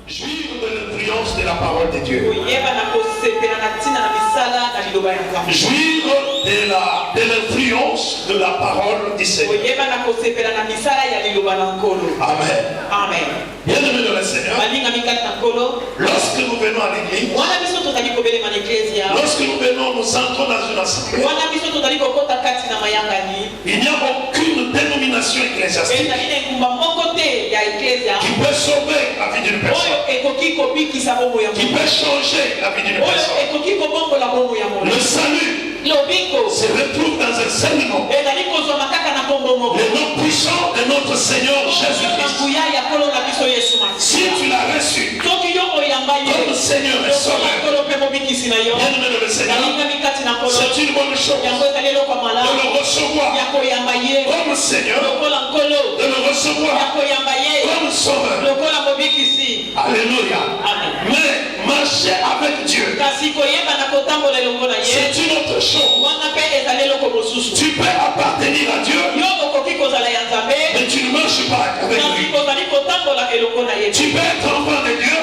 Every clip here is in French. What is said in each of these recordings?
jouir de l'influence de la parole de Dieu. Jouir de l'influence de la parole du Seigneur. Amen. Amen. Bien-aimés dans le Seigneur, lorsque nous venons à l'église, lorsque nous venons, nous entrons dans une assemblée, il n'y a aucune dénomination ecclésiastique qui peut sauver la vie d'une personne, qui peut changer la vie d'une personne. Le salut se retrouve dans un seul nom, le nom puissant de notre Seigneur Jésus-Christ. Si tu l'as reçu comme Seigneur et Sauveur, bien-aimé dans le Seigneur, c'est une bonne chose de le recevoir comme Seigneur, de le recevoir comme Sauveur. Alléluia. Mais marcher avec Dieu, c'est une autre chose. Tu peux appartenir à Dieu, mais tu ne marches pas avec lui. Tu peux être enfant de Dieu,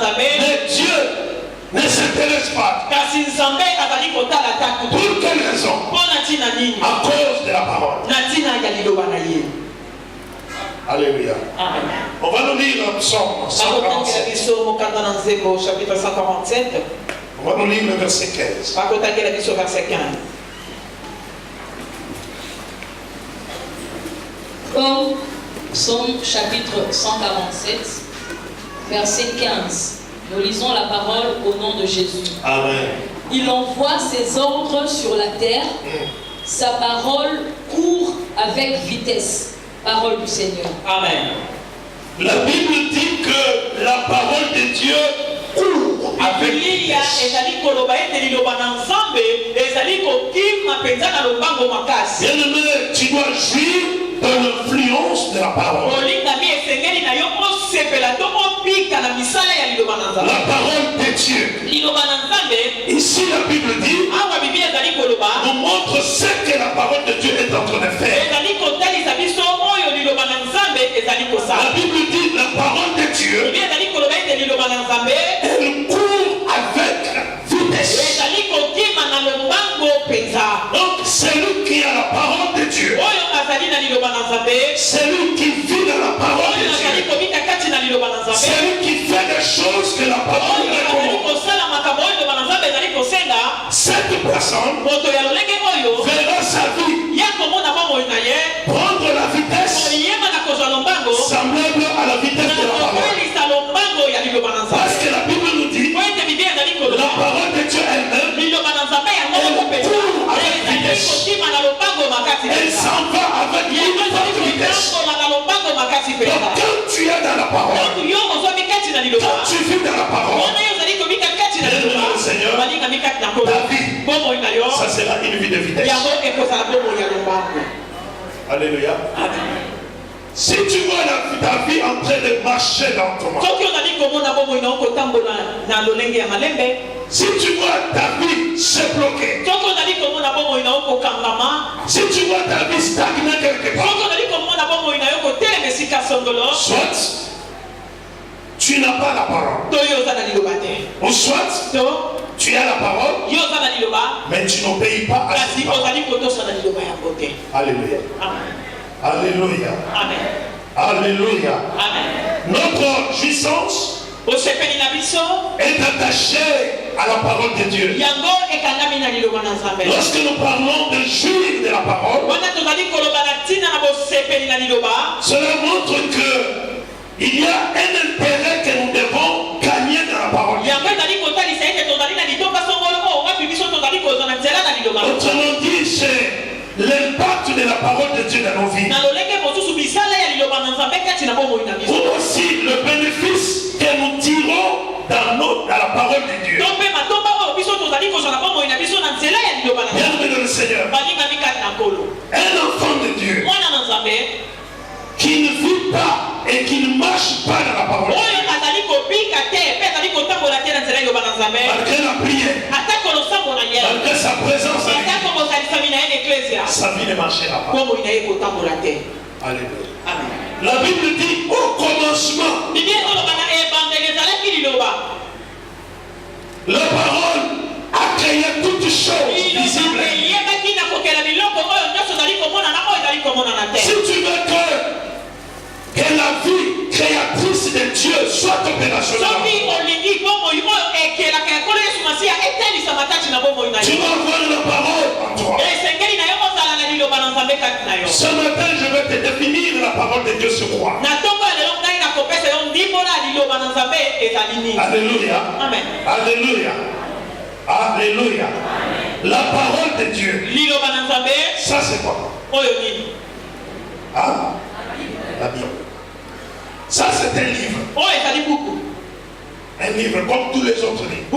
mais Dieu ne s'intéresse pas. Pour quelle raison? À cause de la parole. Alléluia. On va nous lire le psaume 147. On va nous lire le verset 15. Comme psaume chapitre 147, verset 15. Nous lisons la parole au nom de Jésus. Amen. Il envoie ses ordres sur la terre. Sa parole court avec vitesse. Parole du Seigneur. Amen. La Bible dit que la parole de Dieu court avec vitesse. Bien-aimé, tu dois jouir de l'influence de la parole. La parole de Dieu. Ici la Bible dit, nous montre ce que la parole de Dieu est en train de faire. La Bible dit la parole de Dieu, elle court avec vitesse. Donc celui qui a la parole de Dieu, celui qui vit dans la parole de Dieu, celui qui fait des choses que la parole recommande, cette personne verra sa vie prendre la vitesse semblable à la vitesse de la parole. Parce que la Bible nous dit la parole de Dieu elle-même, elle court avec vitesse. Elle s'en va avec une forte vitesse. Donc quand tu es dans la parole, quand tu vis dans la parole, le Seigneur, ta vie, ça sera une vie de vitesse. Alléluia. Si tu vois ta vie en train de marcher lentement, si tu vois ta vie se bloquer, si tu vois ta vie stagner quelque part, soit tu n'as pas la parole, ou soit tu as la parole, mais tu n'obéis pas à cette parole. Alléluia. Alléluia. Amen. Alléluia. Amen. Notre jouissance est attachée à la parole de Dieu. Lorsque nous parlons de jouir de la parole, cela montre que il y a un intérêt que nous devons gagner dans la parole. Autrement dit, c'est l'impact de la parole de Dieu dans nos vies. Ou aussi le bénéfice que nous tirons dans la parole de Dieu. Bienvenue dans le Seigneur. Un enfant de Dieu qui ne vit pas et qui ne marche pas dans la parole. Malgré la prière, malgré sa présence, sa vie ne marchera pas. Alléluia. Amen. La Bible dit au commencement. La parole a créé toutes choses visibles. Si tu veux que la vie créatrice de Dieu soit opérationnelle, tu vas avoir la parole en toi. Ce matin, je vais te définir la parole de Dieu sur toi. Alléluia. Amen. Alléluia. Alléluia. La parole de Dieu. Ça c'est quoi? Hein? La Bible. Ça c'est un livre. Un livre comme tous les autres livres.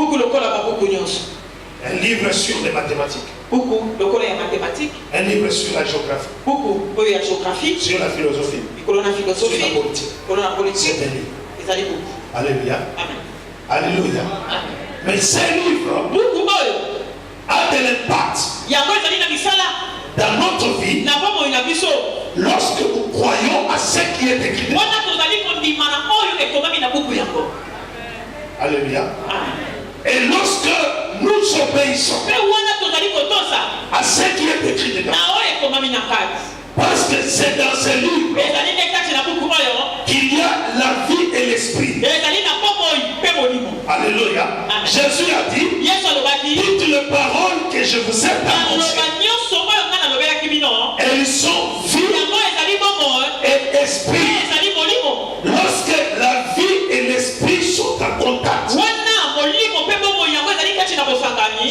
Un livre sur les mathématiques. Un livre sur la géographie. Sur la philosophie. Sur la politique. C'est un livre. Alléluia. Alléluia. Mais ces livres a de l'impact dans notre vie lorsque nous croyons à ce qui est écrit. Alléluia. Et lorsque nous obéissons à ce qui est écrit dedans, parce que c'est dans ce livre qu'il y a la vie et l'esprit. Alléluia. Jésus a dit, toutes les paroles que je vous ai annoncées, elles sont vie et esprit. Lorsque la vie et l'esprit sont en contact,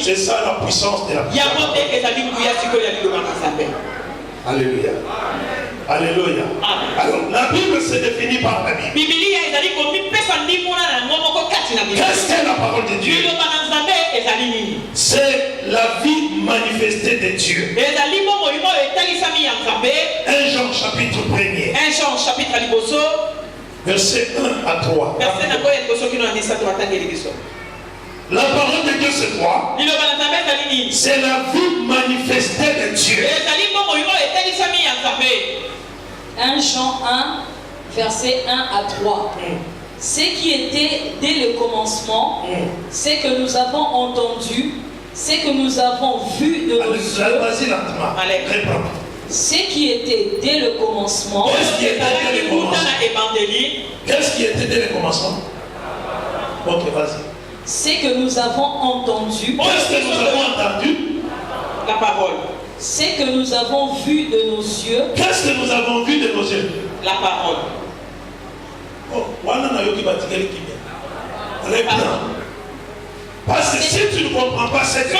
c'est ça la puissance de la parole. Alléluia. Alléluia. Alors la Bible se définit par la Bible. Qu'est-ce qu'est la parole de Dieu? C'est la vie manifestée de Dieu. 1 Jean chapitre 1er. Verset 1 à 3. La parole de Dieu c'est quoi? C'est la vie manifestée de Dieu. 1 Jean 1, verset 1 à 3. Ce qui était dès le commencement, ce que nous avons entendu, ce que nous avons vu de nos yeux. Vas-y lentement. Ce qui était dès le commencement. Qu'est-ce qui était dès le commencement? Qu'est-ce qui était dès le commencement? Ok, vas-y. Ce que nous avons entendu. Qu'est-ce que nous avons entendu? La parole. Ce que nous avons vu de nos yeux. Qu'est-ce que nous avons vu de nos yeux? La parole. Oh, parce que si tu ne comprends pas cette chose,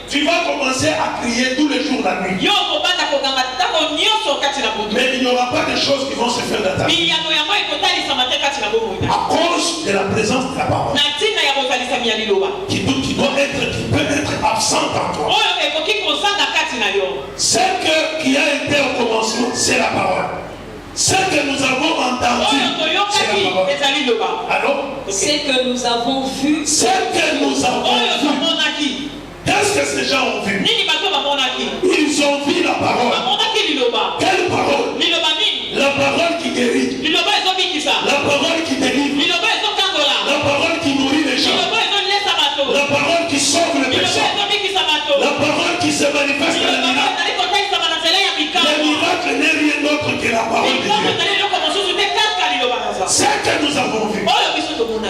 tu vas commencer à crier tous les jours la nuit. Mais il n'y aura pas de choses qui vont se faire dans ta vie à cause de la présence de la parole qui peut être absente en toi. Ce qui a été au commencement, c'est la parole. Ce que nous avons entendu, c'est la parole. Alors, ce que nous avons vu. Ce que nous avons vu. Qu'est-ce que ces gens ont vu? Ils ont vu la parole. Quelle parole? La parole qui guérit. La parole qui délivre. La parole qui nourrit les gens. La parole qui sauve les personnes. La parole qui se manifeste dans les miracles. Le miracle n'est rien d'autre que la parole de Dieu. Ce que nous avons vu.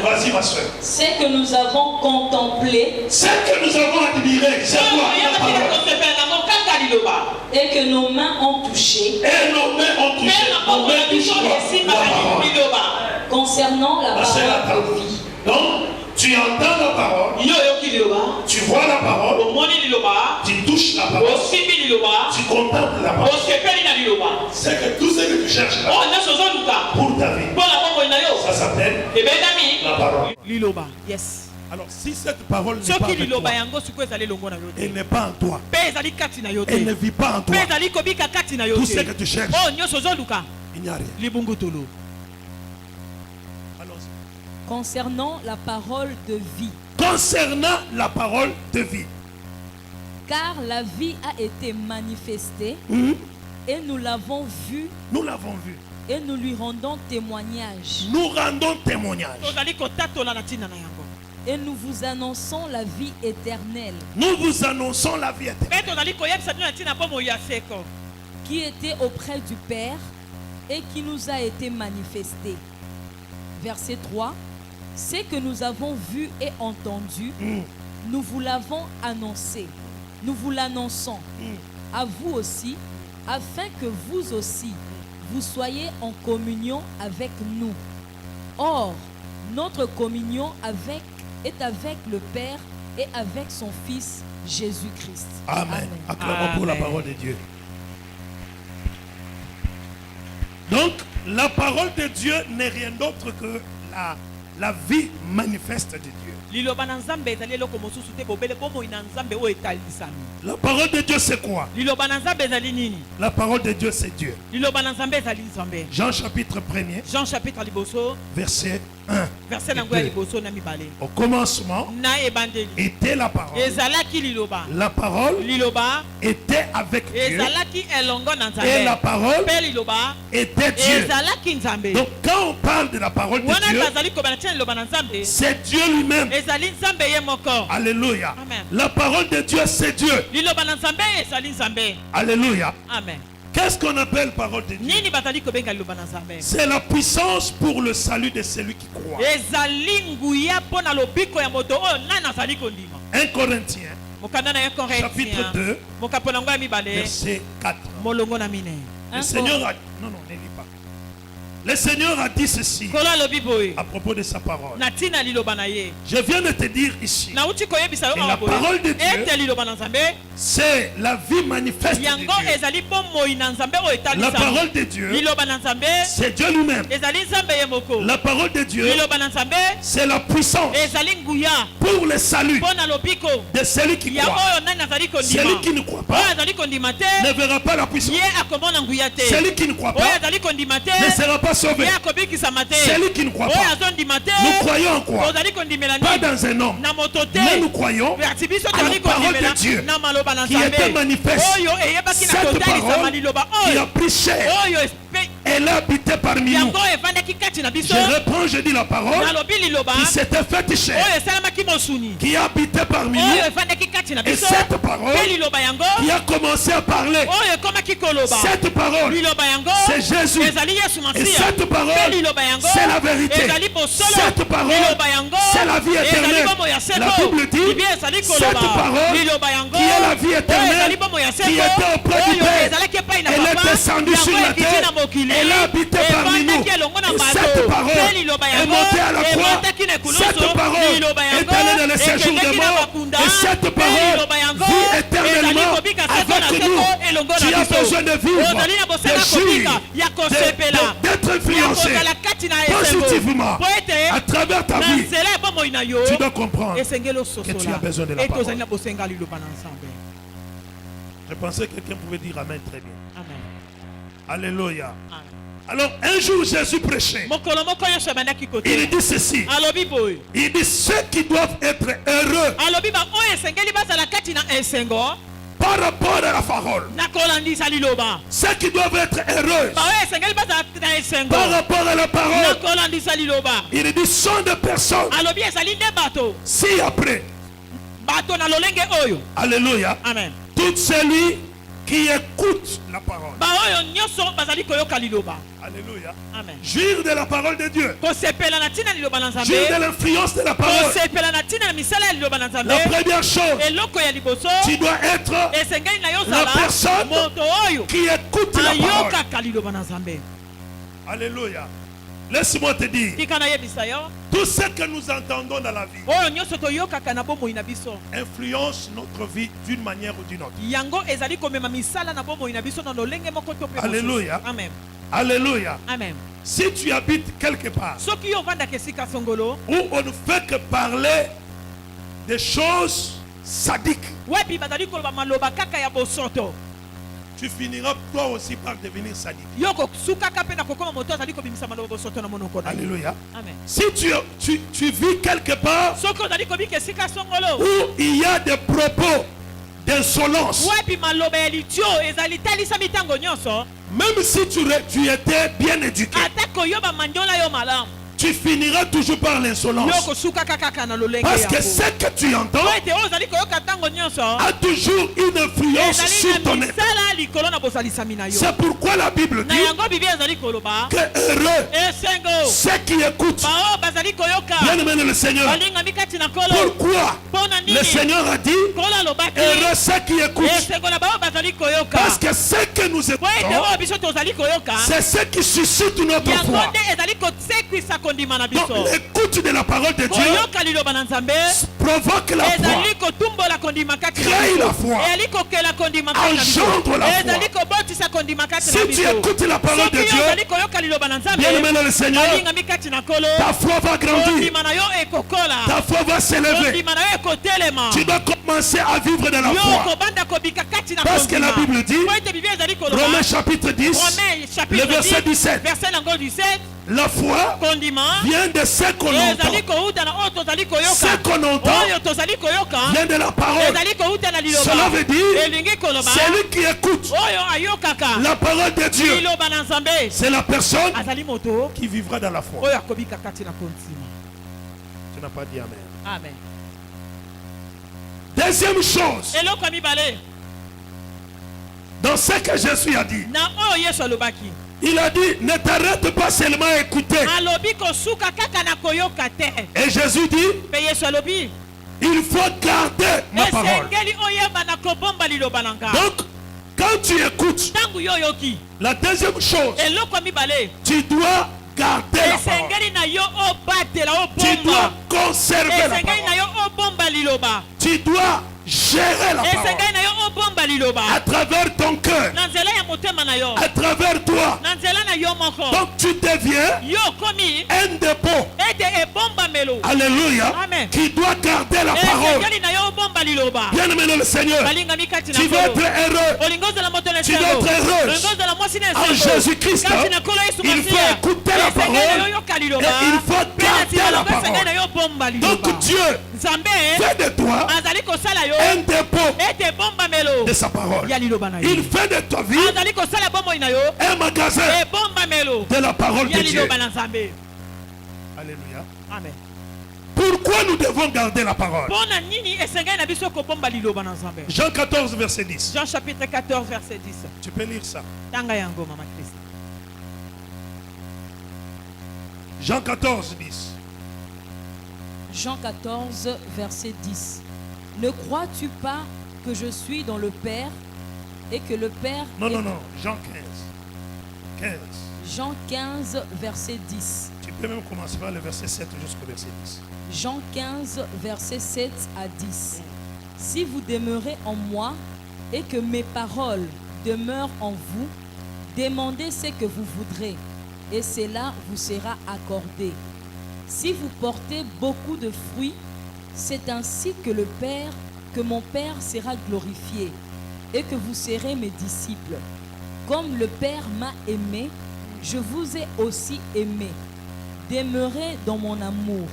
Vas-y ma soeur. Ce que nous avons contemplé. Ce que nous avons admiré. C'est quoi la parole? Et que nos mains ont touché. Et nos mains ont touché. Nos mains touchent la parole. Concernant la parole de vie. Donc, tu entends la parole, tu vois la parole, tu touches la parole, tu contemples la parole. C'est que tout ce que tu cherches là, pour ta vie, ça s'appelle la parole. Liloba, yes. Alors si cette parole n'est pas avec toi, elle n'est pas en toi, elle ne vit pas en toi, tout ce que tu cherches, il n'y a rien. Concernant la parole de vie. Concernant la parole de vie. Car la vie a été manifestée. Et nous l'avons vu. Nous l'avons vu. Et nous lui rendons témoignage. Nous rendons témoignage. Et nous vous annonçons la vie éternelle. Nous vous annonçons la vie éternelle. Qui était auprès du Père et qui nous a été manifestée. Verset 3. Ce que nous avons vu et entendu, nous vous l'avons annoncé. Nous vous l'annonçons à vous aussi, afin que vous aussi, vous soyez en communion avec nous. Or, notre communion est avec le Père et avec son Fils Jésus-Christ. Amen. Acclamons pour la parole de Dieu. Donc, la parole de Dieu n'est rien d'autre que la vie manifeste de Dieu. La parole de Dieu c'est quoi? La parole de Dieu c'est Dieu. Jean chapitre 1er. Verset 1. Au commencement était la parole. La parole était avec Dieu. Et la parole était Dieu. Donc quand on parle de la parole de Dieu, c'est Dieu lui-même. Alléluia. Amen. La parole de Dieu c'est Dieu. Alléluia. Amen. Qu'est-ce qu'on appelle parole de Dieu? C'est la puissance pour le salut de celui qui croit. 1 Corinthiens chapitre 2 verset 4. Le Seigneur a... Non, ne lis pas. Le Seigneur a dit ceci à propos de sa parole. Je viens de te dire ici que la parole de Dieu, c'est la vie manifeste de Dieu. La parole de Dieu, c'est Dieu lui-même. La parole de Dieu, c'est la puissance pour le salut de celui qui croit. Celui qui ne croit pas ne verra pas la puissance. Celui qui ne croit pas ne sera pas sauvé. Celui qui ne croit pas, nous croyons en quoi? Pas dans un homme, mais nous croyons à la parole de Dieu qui était manifeste. Cette parole qui a pris chair, elle a habité parmi nous. Je reprends, je dis la parole qui s'était faite chair, qui a habité parmi nous. Et cette parole qui a commencé à parler, cette parole c'est Jésus. Et cette parole c'est la vérité. Cette parole c'est la vie éternelle. La Bible dit cette parole qui est la vie éternelle, qui était auprès du Père, elle est descendue sur la terre, elle a habité parmi nous. Et cette parole est montée à la croix. Cette parole est allée dans le séjour des morts. Et cette parole vit éternellement avec nous. Tu as besoin de vivre, de jouir, d'être influencé positivement à travers ta vie. Tu dois comprendre que tu as besoin de la parole. Je pensais que quelqu'un pouvait dire Amen très bien. Amen. Alléluia. Amen. Alors un jour Jésus prêchait. Il dit ceci. Il dit ceux qui doivent être heureux par rapport à la parole. Ceux qui doivent être heureux par rapport à la parole. Il dit sont des personnes. Si après. Alléluia. Amen. Tout celui qui écoute la parole. Alléluia. Amen. Jouir de la parole de Dieu. Jouir de l'influence de la parole. La première chose, tu dois être la personne qui écoute la parole. Alléluia. Laisse-moi te dire, tout ce que nous entendons dans la vie influence notre vie d'une manière ou d'une autre. Alléluia. Amen. Alléluia. Amen. Si tu habites quelque part où on ne fait que parler des choses sadiques, tu finiras toi aussi par devenir sadique. Alléluia. Amen. Si tu vis quelque part où il y a des propos d'insolence. Même si tu étais bien éduqué, tu finiras toujours par l'insolence. Parce que ce que tu entends a toujours une influence sur ton être. C'est pourquoi la Bible dit que heureux ceux qui écoutent. Bien aimé le Seigneur. Pourquoi le Seigneur a dit heureux ceux qui écoutent? Parce que ce que nous écoutons, c'est ce qui suscite notre foi. Donc l'écoute de la parole de Dieu provoque la foi, crée la foi, engendre la foi. Si tu écoutes la parole de Dieu, bien aimé le Seigneur, ta foi va grandir, ta foi va s'élever. Tu dois commencer à vivre de la foi. Parce que la Bible dit, Romains chapitre 10, le verset 17, la foi vient de ce qu'on entend. Ce qu'on entend vient de la parole. Cela veut dire, celui qui écoute la parole de Dieu, c'est la personne qui vivra dans la foi. Tu n'as pas dit amen. Amen. Deuxième chose, dans ce que Jésus a dit, il a dit, ne t'arrête pas seulement à écouter. Et Jésus dit, il faut garder ma parole. Donc, quand tu écoutes, la deuxième chose, tu dois garder la parole. Tu dois conserver la parole. Tu dois gérer la parole à travers ton cœur, à travers toi. Donc tu deviens un dépôt, alléluia, qui doit garder la parole. Bien aimé le Seigneur, tu veux être heureux, tu veux être heureuse en Jésus-Christ. Il faut écouter la parole et il faut garder la parole. Donc Dieu fait de toi un dépôt de sa parole. Il fait de ta vie un magasin de la parole de Dieu. Alléluia. Amen. Pourquoi nous devons garder la parole? Jean 14 verset 10. Jean chapitre 14 verset 10. Tu peux lire ça. Jean 14 10. Jean 14 verset 10. Ne crois-tu pas que je suis dans le Père et que le Père... Non, Jean 15. Jean 15 verset 10. Tu peux même commencer par le verset 7 jusqu'au verset 10. Jean 15 verset 7 à 10. Si vous demeurez en moi et que mes paroles demeurent en vous, demandez ce que vous voudrez et cela vous sera accordé. Si vous portez beaucoup de fruits, c'est ainsi que mon Père sera glorifié et que vous serez mes disciples. Comme le Père m'a aimé, je vous ai aussi aimé. Demeurez dans mon amour.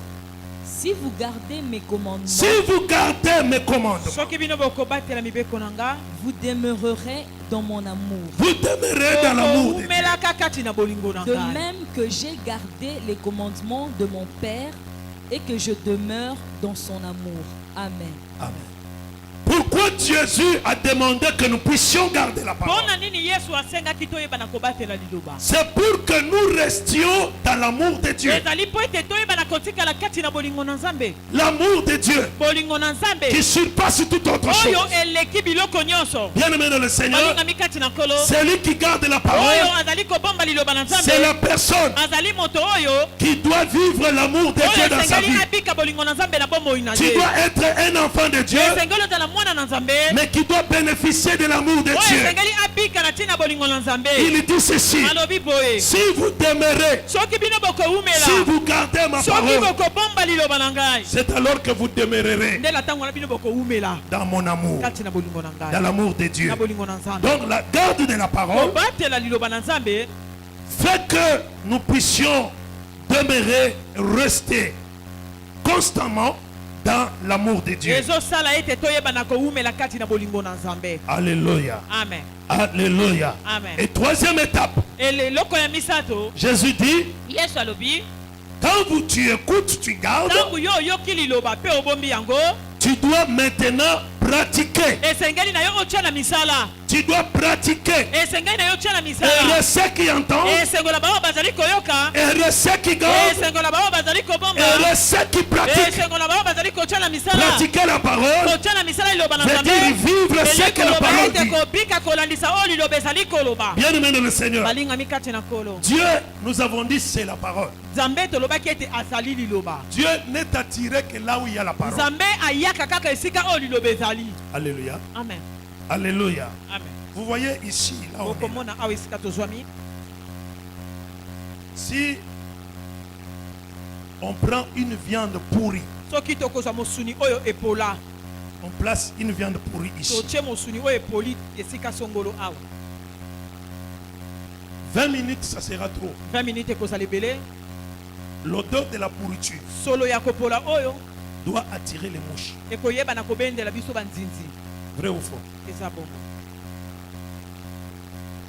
Si vous gardez mes commandements, vous demeurerez dans mon amour. Vous demeurez dans l'amour de Dieu. De même que j'ai gardé les commandements de mon Père et que je demeure dans son amour. Amen. Amen. Pourquoi Jésus a demandé que nous puissions garder la parole? C'est pour que nous restions dans l'amour de Dieu. L'amour de Dieu qui surpasse toute autre chose. Bien aimé dans le Seigneur, celui qui garde la parole, c'est la personne qui doit vivre l'amour de Dieu dans sa vie. Tu dois être un enfant de Dieu, mais qui doit bénéficier de l'amour de Dieu. Il dit ceci: si vous demeurez, si vous gardez ma parole, c'est alors que vous demeurerez dans mon amour, dans l'amour de Dieu. Donc la garde de la parole fait que nous puissions demeurer, rester constamment dans l'amour de Dieu. Alléluia. Amen. Alléluia. Amen. Et troisième étape. Jésus dit, quand tu écoutes, tu gardes. Tu dois maintenant pratiquer. Tu dois pratiquer. Et ceux qui entendent, et ceux qui gardent, et ceux qui pratiquent. Pratiquer la parole veut dire vivre ce que la parole dit. Bien aimé dans le Seigneur, Dieu, nous avons dit, c'est la parole. Dieu n'est attiré que là où il y a la parole. Alléluia. Amen. Alléluia. Amen. Vous voyez ici, là où si on prend une viande pourrie, on place une viande pourrie ici. 20 minutes, ça sera trop. 20 minutes, l'odeur de la pourriture doit attirer les mouches. Vrai ou faux?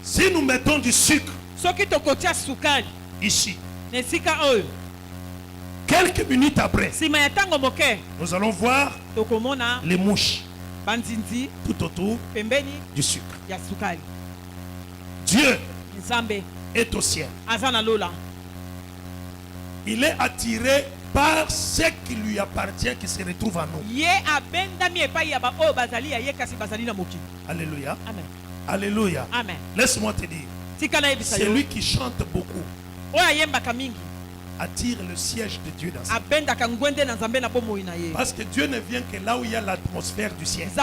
Si nous mettons du sucre ici, quelques minutes après, nous allons voir les mouches tout autour du sucre. Dieu est au ciel. Il est attiré par ce qui lui appartient, qui se retrouve en nous. Alléluia. Amen. Alléluia. Amen. Laisse-moi te dire, celui qui chante beaucoup attire le siège de Dieu dans sa vie. Parce que Dieu ne vient que là où il y a l'atmosphère du ciel. Est-ce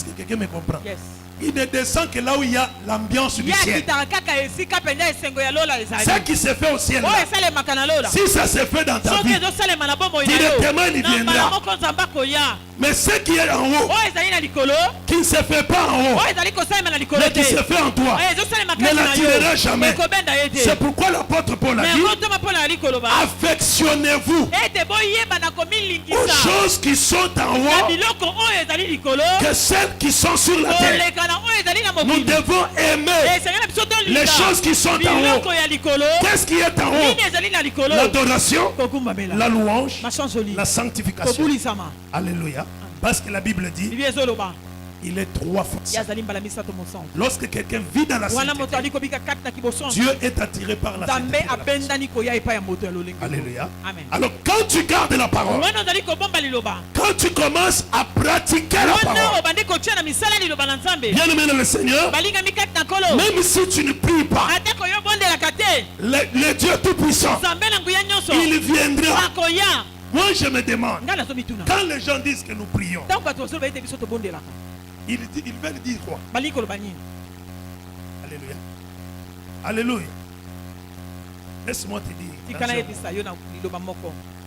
que quelqu'un me comprend? Yes. Il ne descend que là où il y a l'ambiance du ciel. Ce qui se fait au ciel là, si ça se fait dans ta vie, directement il viendra. Mais ce qui est en haut, qui ne se fait pas en haut, mais qui se fait en toi, ne l'attirera jamais. C'est pourquoi l'apôtre Paul a dit, affectionnez-vous aux choses qui sont en haut que celles qui sont sur la terre. Nous devons aimer les choses qui sont en haut. Qu'est-ce qui est en haut? L'adoration, la louange, la sanctification. Alléluia. Parce que la Bible dit, il est trois fois. Lorsque quelqu'un vit dans la sainteté, Dieu est attiré par la sainteté. Alléluia. Amen. Alors quand tu gardes la parole, quand tu commences à pratiquer la parole, bien aimé dans le Seigneur, même si tu ne pries pas, le Dieu Tout-Puissant, il viendra. Moi je me demande, quand les gens disent que nous prions, ils veulent dire quoi? Alléluia. Alléluia. Laisse-moi te dire,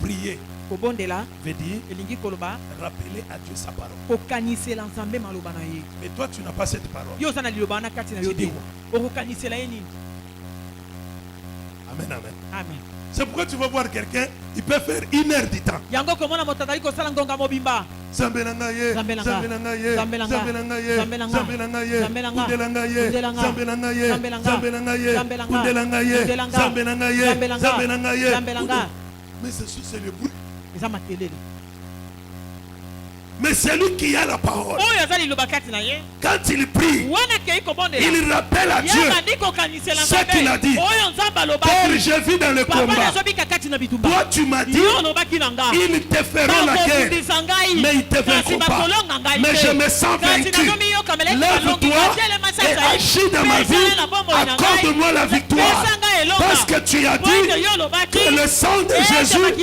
prier veut dire rappeler à Dieu sa parole. Mais toi tu n'as pas cette parole. Tu dis quoi? Amen, amen. Amen. C'est pourquoi tu vas voir quelqu'un, il peut faire 1 heure du temps. Mais c'est le bruit. Mais celui qui a la parole, quand il prie, il rappelle à Dieu ce qu'il a dit. Père, je vis dans le combat. Toi, tu m'as dit, ils te feront la guerre, mais ils te vaincront pas. Mais je me sens vaincu. Lève-toi et agis dans ma vie. Accorde-moi la victoire. Parce que tu as dit que le sang de Jésus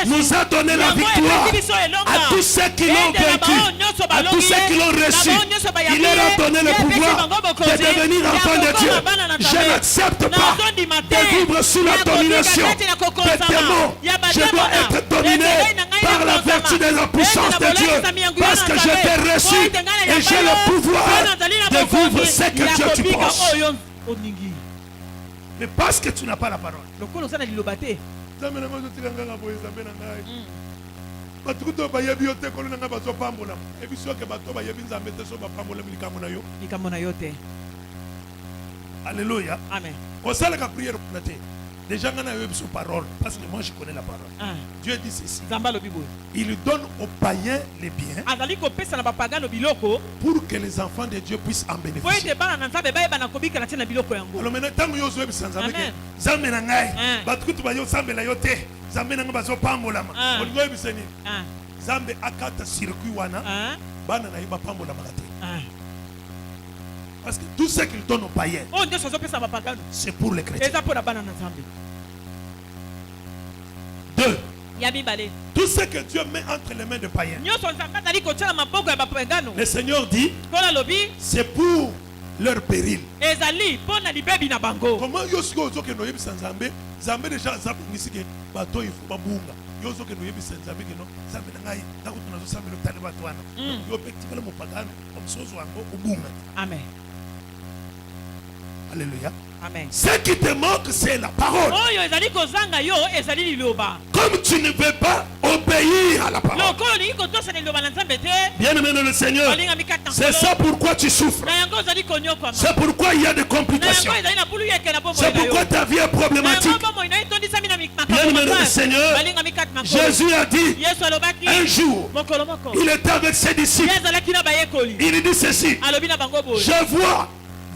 nous a donné la victoire à tous ceux qui l'ont vaincu, à tous ceux qui l'ont reçu. Il leur a donné le pouvoir de devenir enfants de Dieu. Je n'accepte pas de vivre sous la domination des démons. Je dois être dominé par la vertu de la puissance de Dieu. Parce que je t'ai reçu et j'ai le pouvoir de vivre ce que Dieu tu penses. Mais parce que tu n'as pas la parole. Alléluia. Amen. Déjà, on a eu son parole, parce que moi je connais la parole. Dieu dit ceci. Il donne aux païens les biens pour que les enfants de Dieu puissent en bénéficier. Alors maintenant, tant que vous avez besoin parce que tout ce qu'il donne aux païens, c'est pour les chrétiens. 2. Tout ce que Dieu met entre les mains de païens, le Seigneur dit, c'est pour leur péril. Comment Amen. Alléluia. Amen. Ce qui te manque, c'est la parole. Comme tu ne veux pas obéir à la parole. Bien aimé dans le Seigneur, c'est ça pourquoi tu souffres. C'est pourquoi il y a des complications. C'est pourquoi ta vie est problématique. Bien aimé dans le Seigneur, Jésus a dit un jour, il était avec ses disciples. Il dit ceci: je vois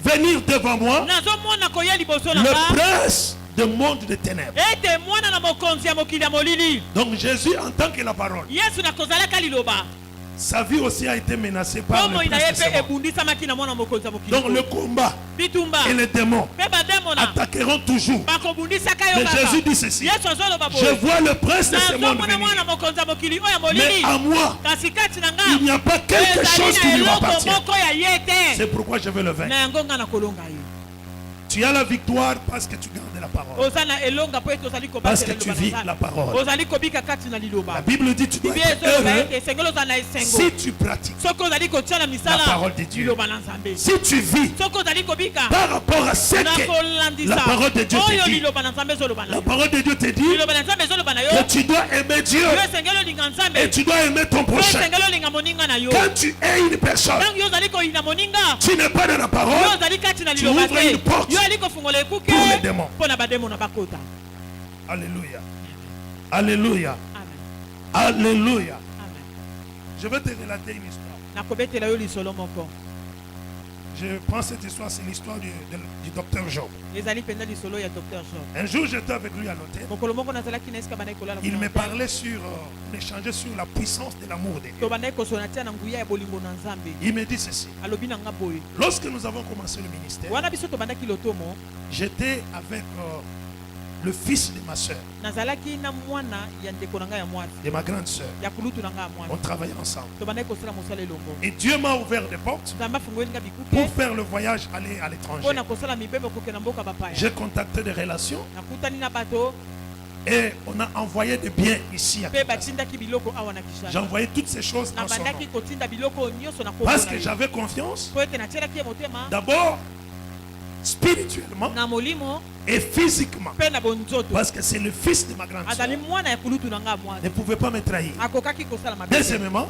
venir devant moi le prince du monde des ténèbres. Donc Jésus en tant que la parole, sa vie aussi a été menacée par le prince de ce monde. Donc le combat et les démons attaqueront toujours. Mais Jésus dit ceci: je vois le prince de ce monde venir. Mais à moi, il n'y a pas quelque chose qui lui appartient. C'est pourquoi je veux le vaincre. Tu as la victoire parce que tu gardes la parole. Parce que tu vis la parole. La Bible dit tu dois être heureux si tu pratiques la parole de Dieu. Si tu vis par rapport à ce que la parole de Dieu te dit. La parole de Dieu te dit que tu dois aimer Dieu et tu dois aimer ton prochain. Quand tu es une personne, tu n'es pas dans la parole, tu ouvres une porte pour les démons. Alléluia. Alléluia. Alléluia. Je vais te relater une histoire. Je prends cette histoire, c'est l'histoire du docteur Job. Un jour, j'étais avec lui à l'hôtel. Il me parlait sur, on échangeait sur la puissance de l'amour de Dieu. Il me dit ceci: lorsque nous avons commencé le ministère, j'étais avec le fils de ma soeur, de ma grande soeur. On travaillait ensemble. Et Dieu m'a ouvert des portes pour faire le voyage, aller à l'étranger. J'ai contacté des relations et on a envoyé des biens ici à Kinshasa. J'ai envoyé toutes ces choses en son nom. Parce que j'avais confiance. D'abord, spirituellement et physiquement, parce que c'est le fils de ma grande soeur. Ne pouvait pas me trahir. Deuxièmement,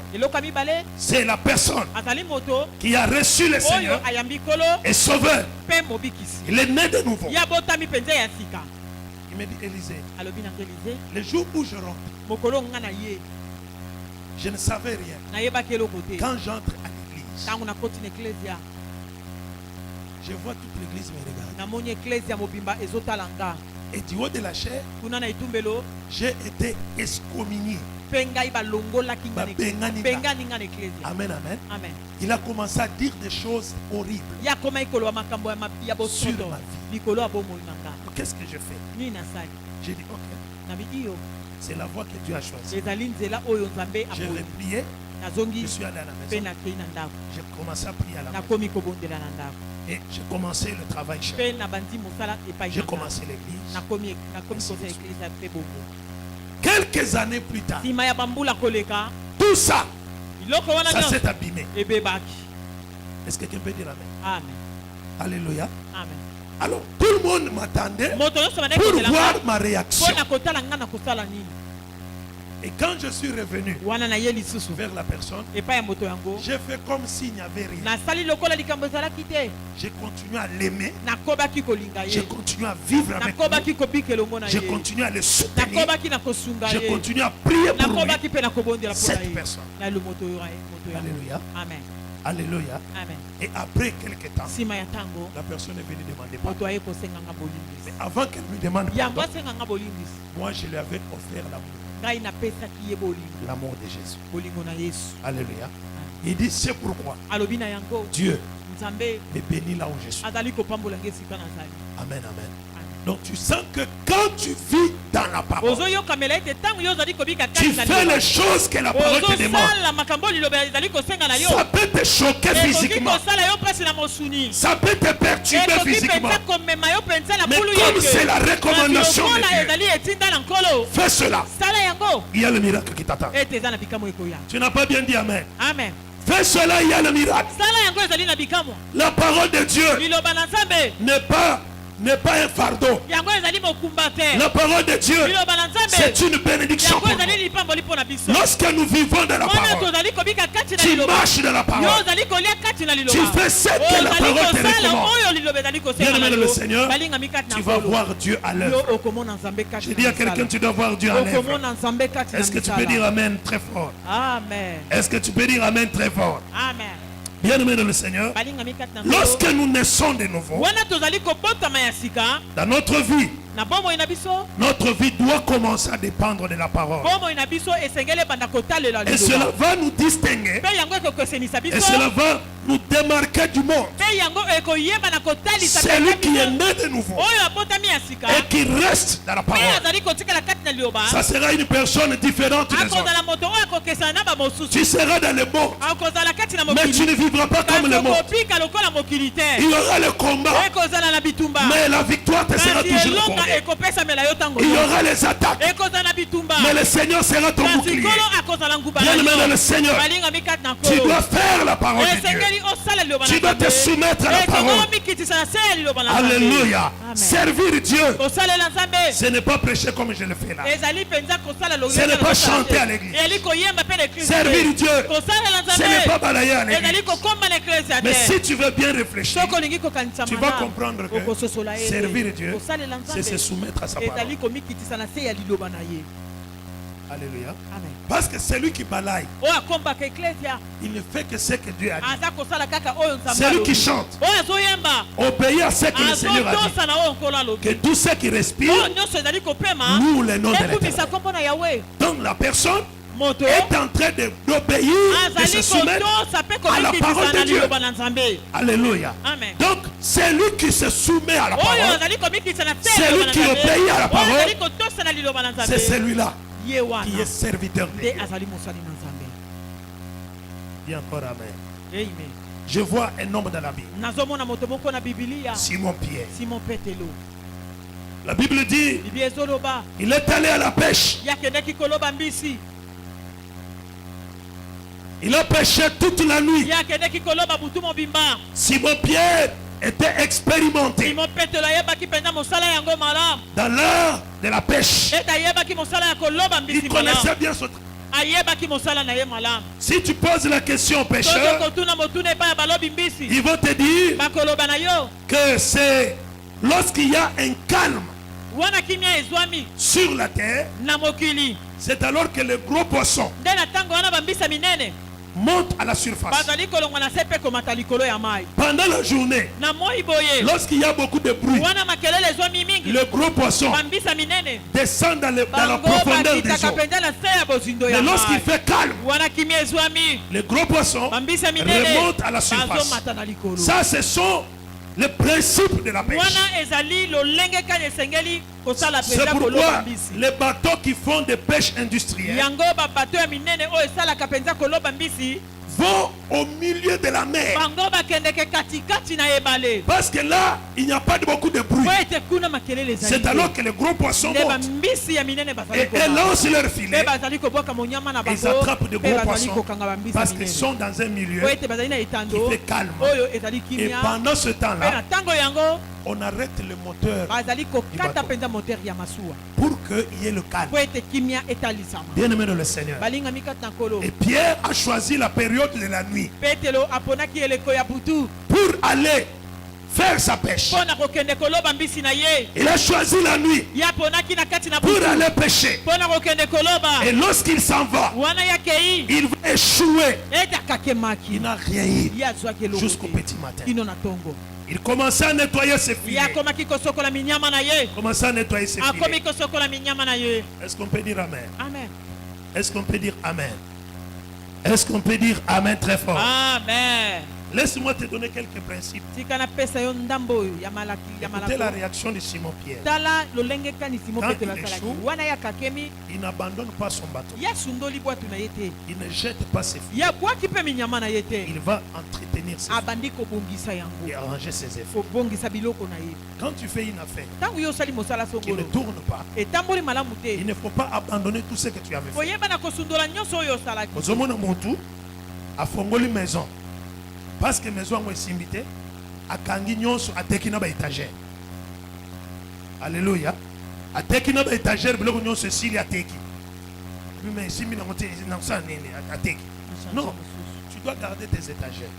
c'est la personne qui a reçu le Seigneur et sauveur. Il est né de nouveau. Il me dit: Élisée, le jour où je rentre, je ne savais rien. Quand j'entre à l'église, je vois toute l'église me regarde. Et du haut de la chair, j'ai été excommunié. Amen, amen. Il a commencé à dire des choses horribles sur ma vie. Qu'est-ce que je fais? J'ai dit: ok, c'est la voie que Dieu a choisie. J'ai replié. Je suis allé à la maison. J'ai commencé à prier à la maison. Et j'ai commencé le travail chez moi. J'ai commencé l'église. Quelques années plus tard, tout ça, ça s'est abîmé. Est-ce que quelqu'un peut dire amen? Amen. Alléluia. Amen. Alors, tout le monde m'attendait pour voir ma réaction. Et quand je suis revenu vers la personne, j'ai fait comme s'il n'y avait rien. J'ai continué à l'aimer. J'ai continué à vivre avec lui. J'ai continué à le soutenir. J'ai continué à prier pour lui. Cette personne. Alléluia. Amen. Alléluia. Amen. Et après quelques temps, la personne est venue demander pardon. Mais avant qu'elle lui demande pardon, moi je lui avais offert l'amour. L'amour de Jésus. Alléluia. Il dit c'est pourquoi Dieu me bénit là où je suis. Amen, amen. Donc tu sens que quand tu vis dans la parole, tu fais les choses que la parole te demande. Ça peut te choquer physiquement. Ça peut te perturber physiquement. Mais comme c'est la recommandation de Dieu, fais cela. Il y a le miracle qui t'attend. Tu n'as pas bien dit amen. Amen. Fais cela, il y a le miracle. La parole de Dieu n'est pas un fardeau. La parole de Dieu, c'est une bénédiction pour nous. Lorsque nous vivons dans la parole, tu marches dans la parole, tu fais ce que la parole te recommande. Bien-aimé le Seigneur, tu vas voir Dieu à l'œuvre. Je dis à quelqu'un, tu dois voir Dieu à l'œuvre. Est-ce que tu peux dire amen très fort? Amen. Est-ce que tu peux dire amen très fort? Amen. Bien-aimé dans le Seigneur, lorsque nous naissons de nouveau, dans notre vie doit commencer à dépendre de la parole. Et cela va nous distinguer. Et cela va nous démarquer du monde. C'est lui qui est né de nouveau et qui reste dans la parole. Ça sera une personne différente des autres. Tu seras dans le monde, mais tu ne vivras pas comme le monde. Il y aura le combat, mais la victoire te sera toujours accordée. Il y aura les attaques, mais le Seigneur sera ton bouclier. Bien-aimé dans le Seigneur, tu dois faire la parole de Dieu. Tu dois te soumettre à la parole. Alléluia. Servir Dieu, ce n'est pas prêcher comme je le fais là. Ce n'est pas chanter à l'église. Servir Dieu, ce n'est pas balayer à l'église. Mais si tu veux bien réfléchir, tu vas comprendre que servir Dieu, c'est se soumettre à sa parole. Alléluia. Amen. Parce que c'est lui qui balaye. Il ne fait que ce que Dieu a dit. C'est lui qui chante. Obéit à ce que le Seigneur a dit. Que tout ce qui respire loue le nom de l'Éternel. Donc la personne est en train d'obéir, de se soumettre à la parole de Dieu. Alléluia. Amen. Donc c'est lui qui se soumet à la parole. C'est lui qui obéit à la parole. C'est celui-là qui est serviteur de Dieu. Dis encore amen. Je vois un homme dans la Bible. Simon Pierre. La Bible dit il est allé à la pêche. Il a pêché toute la nuit. Simon Pierre était expérimenté dans l'art de la pêche. Il connaissait bien son travail. Si tu poses la question au pêcheur, ils vont te dire que c'est lorsqu'il y a un calme sur la terre, c'est alors que les gros poissons montent à la surface. Pendant la journée, lorsqu'il y a beaucoup de bruit, le gros poisson descend dans la profondeur des eaux. Mais lorsqu'il fait calme, le gros poisson remonte à la surface. Ça, ce sont les principes de la pêche. C'est pourquoi les bateaux qui font des pêches industrielles vont au milieu de la mer. Parce que là, il n'y a pas de beaucoup de bruit. C'est alors que les gros poissons montent. Et lancent leur filet. Ils attrapent de gros poissons. Parce qu'ils sont dans un milieu qui fait calme. Et pendant ce temps-là, on arrête le moteur pour qu'il y ait le calme. Bien aimé dans le Seigneur. Et Pierre a choisi la période de la nuit pour aller faire sa pêche. Il a choisi la nuit pour aller pêcher. Et lorsqu'il s'en va, il va échouer. Il n'a rien eu jusqu'au petit matin. Il commençait à nettoyer ses filets. Commençait à nettoyer ses filets. Est-ce qu'on peut dire Amen? Amen. Est-ce qu'on peut dire Amen? Est-ce qu'on peut dire Amen très fort? Amen. Laisse-moi te donner quelques principes. Écoutez la réaction de Simon Pierre. Quand il échoue, il n'abandonne pas son bateau. Il ne jette pas ses filets. Il va entretenir ses filets et arranger ses efforts. Quand tu fais une affaire qui ne tourne pas, il ne faut pas abandonner tout ce que tu avais fait. A fongoli maison. Parce que maison est invité à Kanguignon à Tekina ba étagère. Alléluia. À Tekina ba étagère, bloc union ceci il a Teki. Mais si mina monte dans ça à Teki. Non, tu dois garder tes étagères.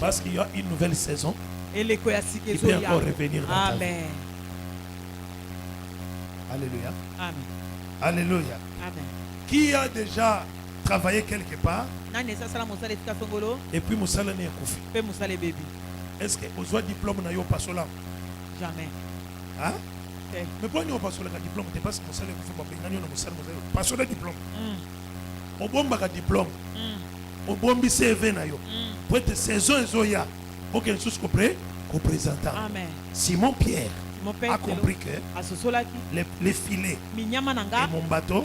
Parce qu'il y a une nouvelle saison. Il peut encore revenir dans ta vie. Amen. Alléluia. Amen. Alléluia. Amen. Qui a déjà travaillé quelque part et puis Moussala n'est pas koufi? Est-ce que vous avez diplôme na yo pasola? Jamais. Hein? Mais pourquoi nous pasola ka diplôme? C'est parce que Moussala koufi ba benganyo na Moussala pasola diplôme. On bomba ka diplôme. On bombi CV na yo. Pour être saison ezoya. Aucun chose qu'on présentant. Amen. Simon Pierre a compris que les filets et mon bateau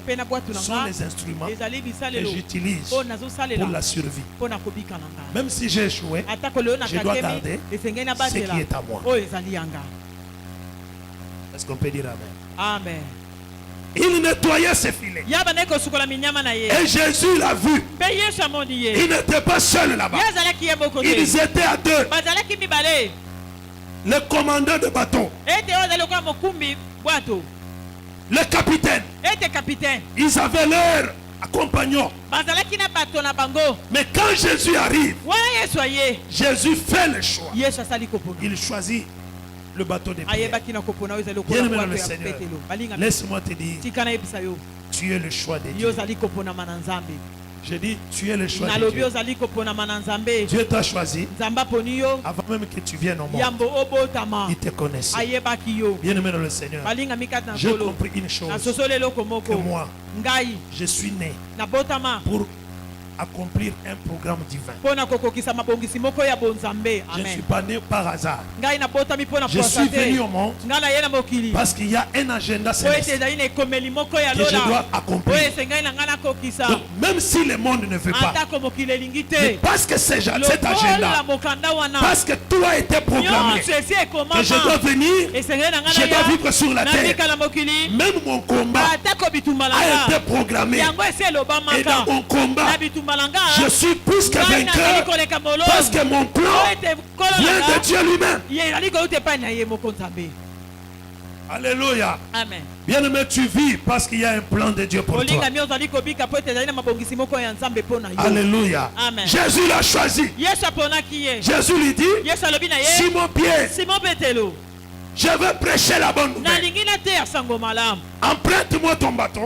sont les instruments que j'utilise pour la survie. Même si j'ai échoué, je dois garder ce qui est à moi. Est-ce qu'on peut dire Amen? Amen. Il nettoyait ses filets. Et Jésus l'a vu. Il n'était pas seul là-bas. Ils étaient à deux. Le commandant de bateau, le capitaine, ils avaient leur compagnon. Mais quand Jésus arrive, Jésus fait le choix. Il choisit le bateau de Pierre. Bien aimé dans le Seigneur, laisse-moi te dire, tu es le choix de Dieu. Je dis, tu es le choix de Dieu. Dieu t'a choisi avant même que tu viennes au monde. Il te connaissait. Bien aimé dans le Seigneur, j'ai compris une chose, que moi, je suis né pour accomplir un programme divin. Je ne suis pas né par hasard. Je suis venu au monde parce qu'il y a un agenda céleste que je dois accomplir. Donc, même si le monde ne veut pas, mais parce que cet agenda, parce que tout a été programmé, que je dois venir, je dois vivre sur la terre. Même mon combat a été programmé. Et dans mon combat, je suis plus que vainqueur parce que mon plan vient de Dieu lui-même. Alléluia. Amen. Bien aimé, tu vis parce qu'il y a un plan de Dieu pour toi. Alléluia. Amen. Jésus l'a choisi. Jésus lui dit, Simon Pierre, je veux prêcher la bonne nouvelle. Emprunte-moi ton bâton.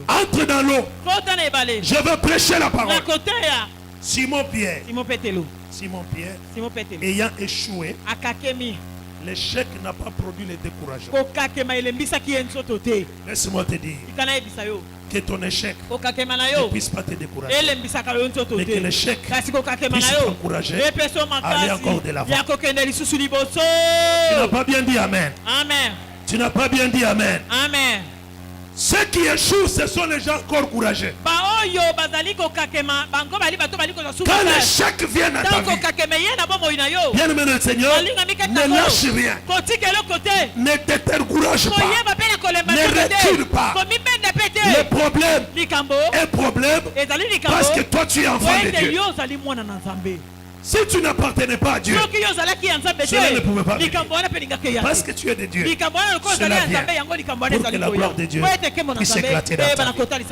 Entre dans l'eau. Je veux prêcher la parole. Simon Pierre, ayant échoué, l'échec n'a pas produit le découragement. Laisse-moi te dire que ton échec ne puisse pas te décourager, mais que l'échec puisse t'encourager à aller encore de l'avant. Tu n'as pas bien dit Amen. Amen. Tu n'as pas bien dit Amen. Amen. Ceux qui échouent, ce sont les gens encore courageux. Quand l'échec vient à ta vie, bien aimé le Seigneur, ne lâche rien. Ne te décourage pas. Ne recule pas. Le problème est problème parce que toi tu es enfant de Dieu. Si tu n'appartenais pas à Dieu, cela ne pouvait pas venir. Parce que tu es de Dieu, cela vient pour que la gloire de Dieu puisse éclater dans ta vie.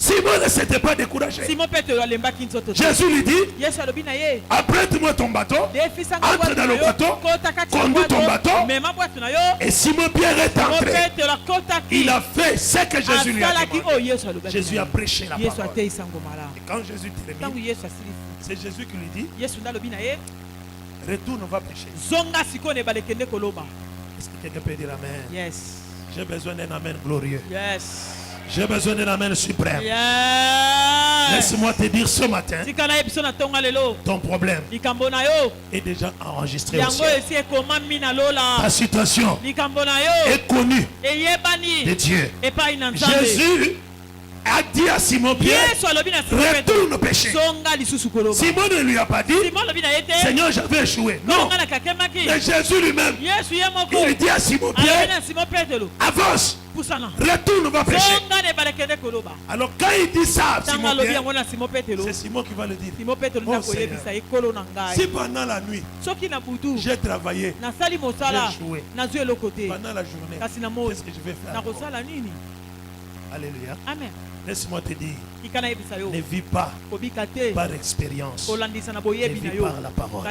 Simon ne s'était pas découragé. Jésus lui dit, apprête-moi ton bateau, entre dans le bateau, conduis ton bateau. Et Simon Pierre est entré. Il a fait ce que Jésus lui a demandé. Jésus a prêché la parole. Et quand Jésus termine, c'est Jésus qui lui dit, retourne, on va prêcher. Est-ce que quelqu'un peut dire amen? Yes. J'ai besoin d'un amen glorieux. Yes. J'ai besoin d'un amen suprême. Yes. Laisse-moi te dire ce matin, ton problème est déjà enregistré au ciel. Ta situation est connue de Dieu. Jésus a dit à Simon Pierre, retourne au péché. Simon ne lui a pas dit, Seigneur, j'avais échoué. Non. Mais Jésus lui-même, il dit à Simon Pierre, avance. Retourne, va pécher. Alors quand il dit ça, Simon Pierre, c'est Simon qui va le dire. Oh, Seigneur, si pendant la nuit, j'ai travaillé, j'ai échoué, pendant la journée, qu'est-ce que je vais faire? Alléluia. Amen. Laisse-moi te dire, ne vis pas par expérience, ne vis par la parole.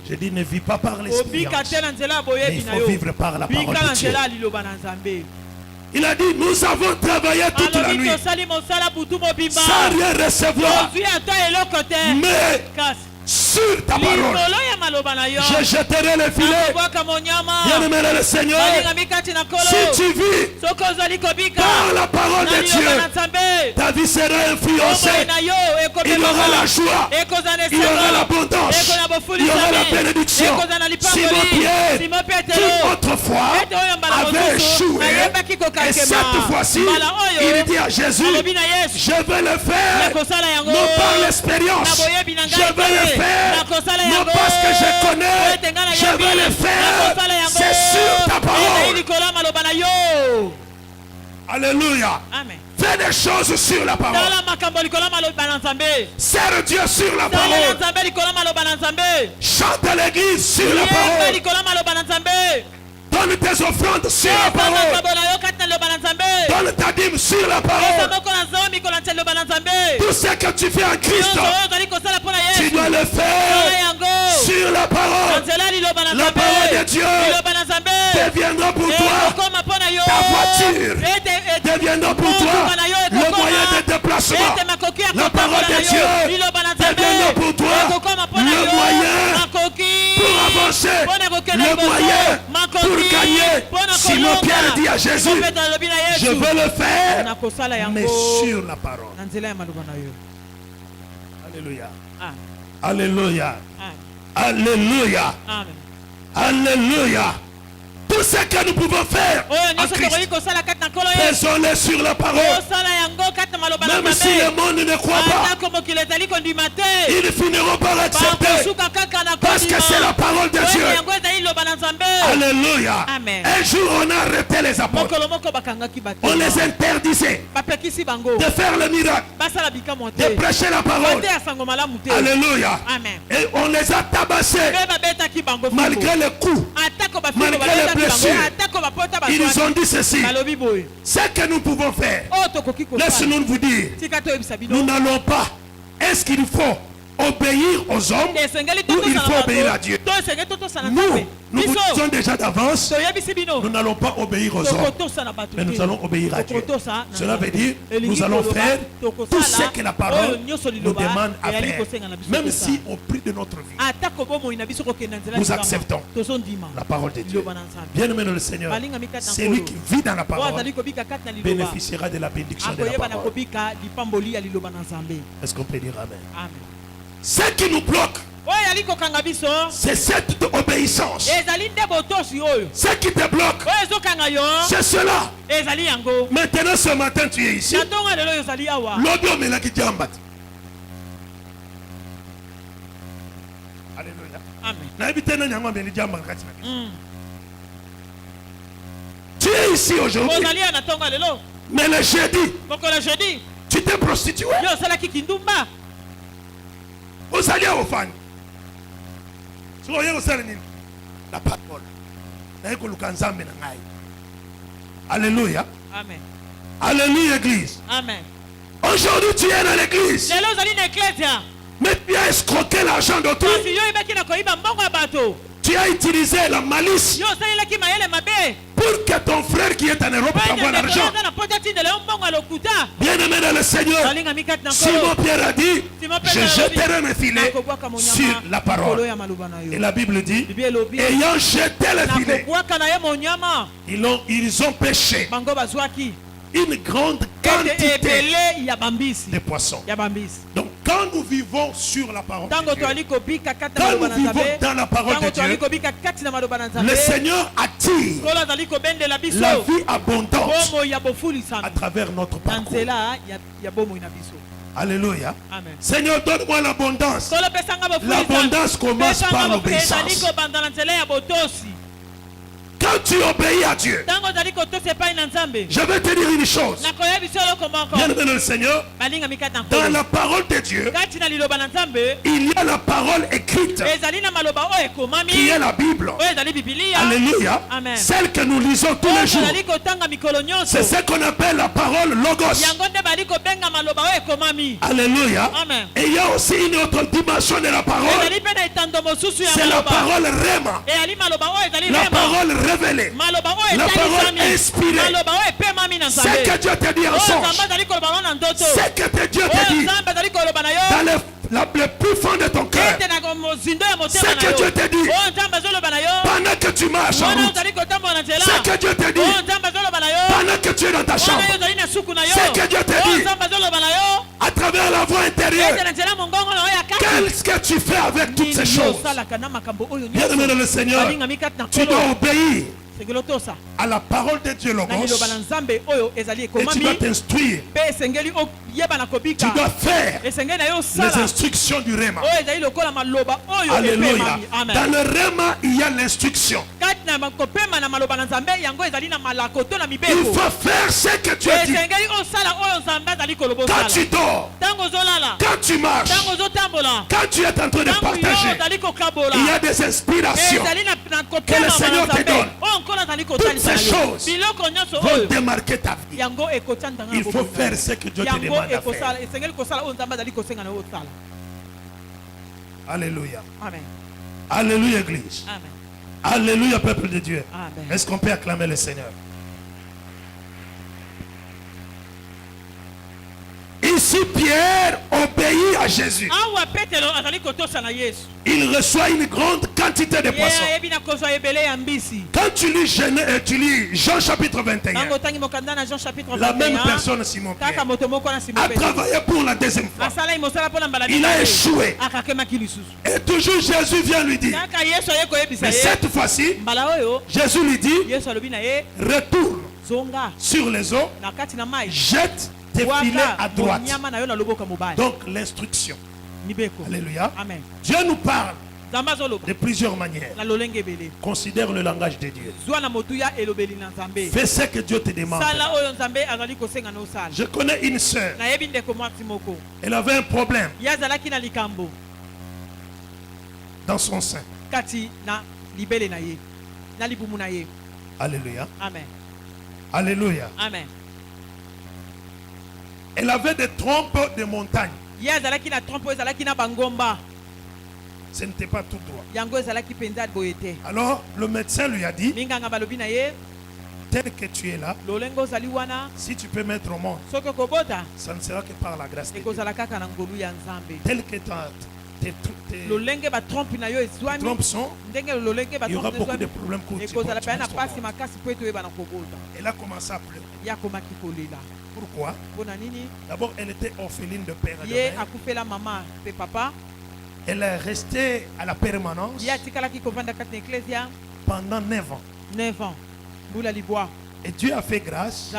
Je dis ne vis pas par l'expérience, mais il faut vivre par la parole de Dieu. Il a dit, nous avons travaillé toute la nuit sans rien recevoir, mais sur ta parole, je jeterai le filet. Bien aimé le Seigneur, si tu vis par la parole de Dieu, ta vie sera influencée. Il y aura la joie, il y aura l'abondance, il y aura la bénédiction. Simon Pierre, qui autrefois avait échoué, et cette fois-ci, il dit à Jésus, je vais le faire, non par l'expérience, je vais le faire, non parce que je connais, je vais le faire, c'est sur ta parole. Alléluia. Amen. Fais des choses sur la parole. Sers Dieu sur la parole. Chante à l'église sur la parole. Donne tes offrandes sur la parole. Donne ta dîme sur la parole. Tout ce que tu fais en Christ, tu dois le faire sur la parole. La parole de Dieu deviendra pour toi ta voiture, deviendra pour toi le moyen de déplacement. La parole de Dieu deviendra pour toi le moyen pour avancer, le moyen pour gagner. Simon Pierre dit à Jésus, je veux le faire, mais sur la parole. Alléluia. Alléluia. Alléluia. Alléluia. Tout ce que nous pouvons faire en Christ, faisons-le sur la parole. Même si le monde ne croit pas, ils finiront par accepter, parce que c'est la parole de Dieu. Alléluia. Un jour on a arrêté les apôtres, on les interdisait de faire le miracle, de prêcher la parole. Alléluia. Et on les a tabassés malgré les coups, malgré les blessures. Ils ont dit ceci, ce que nous pouvons faire, laissez-nous vous dire, nous n'allons pas, est-ce qu'il faut obéir aux hommes ou il faut obéir à Dieu? Nous vous disons déjà d'avance, nous n'allons pas obéir aux hommes, mais nous allons obéir à Dieu. Cela veut dire, nous allons faire tout ce que la parole nous demande à faire. Même si au prix de notre vie, nous acceptons la parole de Dieu. Bien aimé le Seigneur, celui qui vit dans la parole bénéficiera de la bénédiction de la parole. Est-ce qu'on peut dire amen? Ce qui nous bloque C'est cette obéissance. Ce qui te bloque, c'est cela. Maintenant ce matin tu es ici. Alléluia. Tu es ici aujourd'hui. Mais le jeudi, tu t'es prostitué. Vous allez au fan. La parole. Alléluia. Amen. Alléluia, église. Amen. Aujourd'hui, tu es dans l'église. Mais tu as escroqué l'argent d'autrui. Tu as utilisé la malice pour que ton frère qui est en Europe avoir l'argent. Bien aimé dans le Seigneur, Simon Pierre a dit, je jeterai mes filets sur la parole. Et la Bible dit, ayant jeté les filets, ils ont pêché une grande quantité de poissons. Donc quand nous vivons sur la parole de Dieu, quand nous vivons dans la parole de Dieu, le Seigneur attire la vie abondante à travers notre parcours. Alléluia. Amen. Seigneur, donne-moi l'abondance. L'abondance commence par l'obéissance. Quand tu obéis à Dieu, je vais te dire une chose. Bien aimé le Seigneur, dans la parole de Dieu, il y a la parole écrite qui est la Bible. Alléluia. Amen. Celle que nous lisons tous les jours. C'est ce qu'on appelle la parole logos. Alléluia. Amen. Et il y a aussi une autre dimension de la parole. C'est la parole rema. La parole révélée. La parole inspirée. Ce que Dieu te dit en songe. Ce que Dieu te dit dans le plus fond de ton cœur. Ce que Dieu te dit pendant que tu marches en route. Ce que Dieu te dit pendant que tu es dans ta chambre. Ce que Dieu te dit à travers la voix intérieure. Qu'est-ce que tu fais avec toutes ces choses? Bien aimé dans le Seigneur, tu dois obéir à la parole de Dieu logos. Et tu dois t'instruire. Tu dois faire les instructions du Réma. Alléluia. Dans le Réma, il y a l'instruction. Il faut faire ce que tu as dit. Quand tu dors, quand tu marches, quand tu es en train de partager, il y a des inspirations que le Seigneur te donne. Toutes ces choses vont démarquer ta vie. Il faut faire ce que Dieu te demande à faire. Alléluia. Amen. Alléluia, Église. Amen. Alléluia, peuple de Dieu. Amen. Est-ce qu'on peut acclamer le Seigneur? Ici, Pierre obéit à Jésus. Il reçoit une grande quantité de poissons. Quand tu lis Jean chapitre 21, la même personne, Simon Pierre, a travaillé pour la deuxième fois. Il a échoué. Et toujours Jésus vient lui dire. Mais cette fois-ci, Jésus lui dit, retourne sur les eaux, jette tes filets à droite. Donc l'instruction. Alléluia. Amen. Dieu nous parle de plusieurs manières. Considère le langage de Dieu. Fais ce que Dieu te demande. Je connais une sœur. Elle avait un problème dans son sein. Alléluia. Amen. Alléluia. Amen. Elle avait des trompes de montagne. Ce n'était pas tout droit. Alors le médecin lui a dit, tel que tu es là, si tu peux mettre au monde, ça ne sera que par la grâce de Dieu. Tel que tes trompes sont, il y aura beaucoup de problèmes pour Elle a commencé à pleurer. Pourquoi? D'abord, elle était orpheline de père et de mère. Elle est restée à la permanence pendant 9 ans. 9 ans. Et Dieu a fait grâce.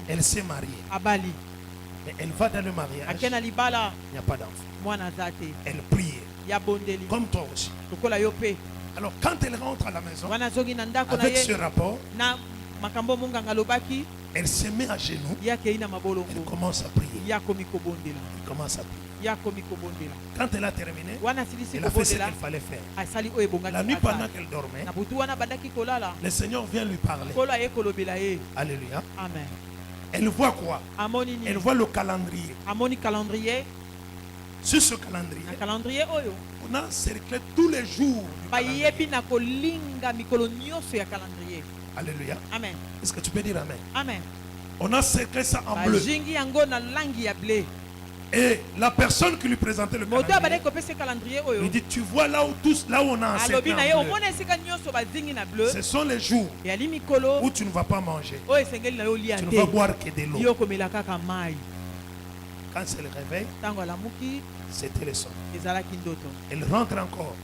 Elle s'est mariée. Mais elle va dans le mariage. Il n'y a pas d'enfant. Elle prie. Comme toi aussi. Alors quand elle rentre à la maison, avec ce rapport, elle se met à genoux. Elle commence à prier. Elle commence à prier. Quand elle a terminé, elle a fait ce qu'il fallait faire. La nuit pendant qu'elle dormait, le Seigneur vient lui parler. Alléluia. Amen. Elle voit quoi? Elle voit le calendrier. Sur ce calendrier, on a cerclé tous les jours. Alléluia. Amen. Est-ce que tu peux dire amen? Amen. On a cerclé ça en bleu. Et la personne qui lui présentait le calendrier lui dit, tu vois là où on a encerclé en bleu, ce sont les jours où tu ne vas pas manger. Tu ne vas boire que de l'eau. Quand c'est le réveil, c'était le son. Elle rentre encore.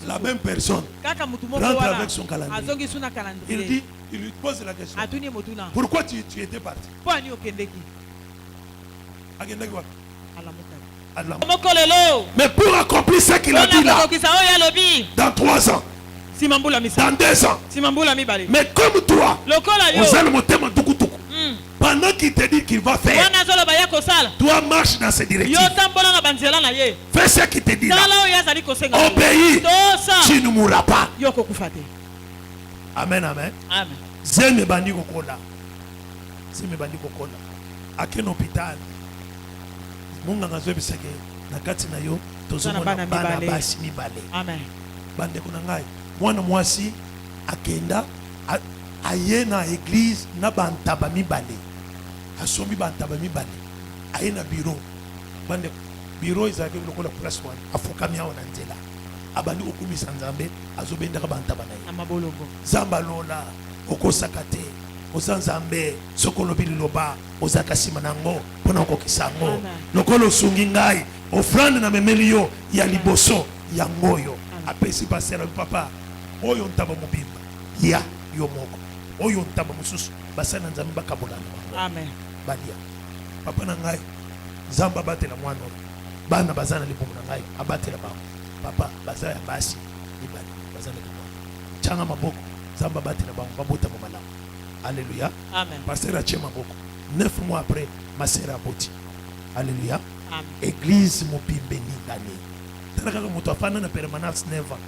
La même personne rentre avec son calendrier. Il lui pose la question. Pourquoi tu étais parti? Mais pour accomplir ce qu'il a dit là, dans 3 ans, dans 2 ans, mais comme toi, pendant qu'il te dit qu'il va faire, toi marche dans cette direction. Fais ce qu'il te dit là. Obéis, tu ne mourras pas. Amen, amen. Zeme bandi kokola. À quel hôpital? Munga ngazo biseke na kati na yo tozomona bana basi mibale. Amen. Bande kuna ngai mwana mwasi akenda aye na église na bantaba mibale. Asombi bantaba mibale. Aye na bureau. Bande bureau izake lokola place one. Afukami aona nzela. Abandi okumisa nzambe azobenda ka bantaba na ye. Amabolongo. Zamba lola okosakate. Ozanzambe sokolo biloba ozaka sima nango pona ko kisango lokolo sungi ngai offrande na memelio ya liboso ya ngoyo apesi pasera papa oyo ntaba mobimba ya yo moko oyo ntaba mususu basana nzambe bakabona. Amen. Badia papa na ngai zamba batela mwana bana bazana libumu na ngai abatela ba papa bazaya basi libali bazana libumu changa maboko zamba batela ba babota mabala. Alléluia. Amen. Pasteur Achema Boko. 9 mois après, ma sœur a boti. Alléluia. Amen. Église Mopimbe Nidane. Tanaka moto afana na permanence 9 ans.